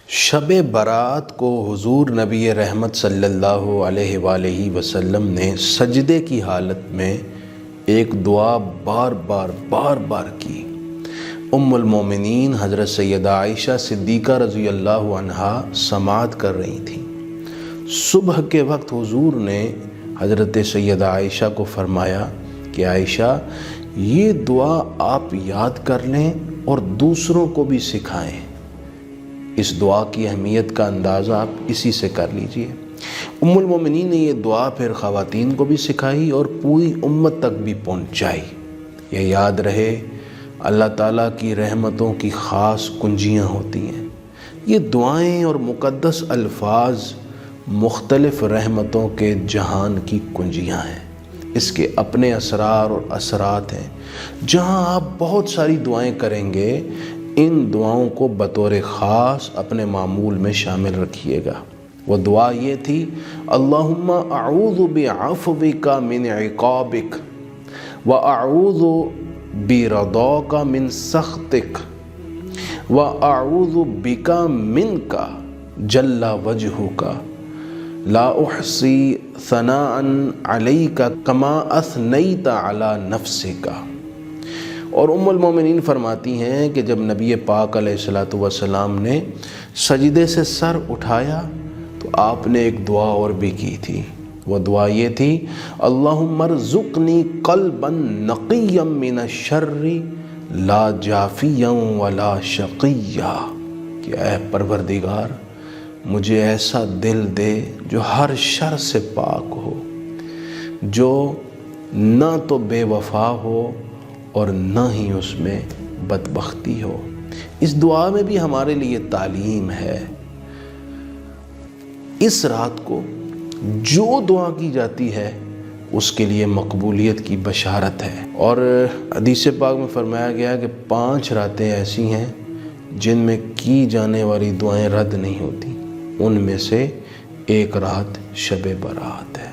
شب برات کو حضور نبی رحمت صلی اللہ علیہ وآلہ وسلم نے سجدے کی حالت میں ایک دعا بار بار کی۔ ام المومنین حضرت سیدہ عائشہ صدیقہ رضی اللہ عنہا سماعت کر رہی تھیں۔ صبح کے وقت حضور نے حضرت سیدہ عائشہ کو فرمایا کہ عائشہ یہ دعا آپ یاد کر لیں اور دوسروں کو بھی سکھائیں۔ اس دعا کی اہمیت کا اندازہ آپ اسی سے کر لیجئے۔ ام المومنین نے یہ دعا پھر خواتین کو بھی سکھائی اور پوری امت تک بھی پہنچائی۔ یہ یاد رہے اللہ تعالیٰ کی رحمتوں کی خاص کنجیاں ہوتی ہیں۔ یہ دعائیں اور مقدس الفاظ مختلف رحمتوں کے جہان کی کنجیاں ہیں۔ اس کے اپنے اسرار اور اثرات ہیں۔ جہاں آپ بہت ساری دعائیں کریں گے، ان دعاؤں کو بطور خاص اپنے معمول میں شامل رکھیے گا۔ وہ دعا یہ تھی: اللہم اعوذ بعفوک من عقابک واعوذ برضاک من سخطک واعوذ بک منک جل وجہک لا احصی ثناء علیک کما اثنیت علی نفسک۔ اور ام المومنین فرماتی ہیں کہ جب نبی پاک علیہ السلام نے سجدے سے سر اٹھایا تو آپ نے ایک دعا اور بھی کی تھی۔ وہ دعا یہ تھی: اللہم ارزقنی قلبا نقیا من الشر لا جافیا ولا شقیا، کہ اے پروردگار مجھے ایسا دل دے جو ہر شر سے پاک ہو، جو نہ تو بے وفا ہو اور نہ ہی اس میں بدبختی ہو۔ اس دعا میں بھی ہمارے لیے تعلیم ہے۔ اس رات کو جو دعا کی جاتی ہے اس کے لیے مقبولیت کی بشارت ہے۔ اور حدیث پاک میں فرمایا گیا کہ 5 راتیں ایسی ہیں جن میں کی جانے والی دعائیں رد نہیں ہوتی، ان میں سے ایک رات شب برات ہے۔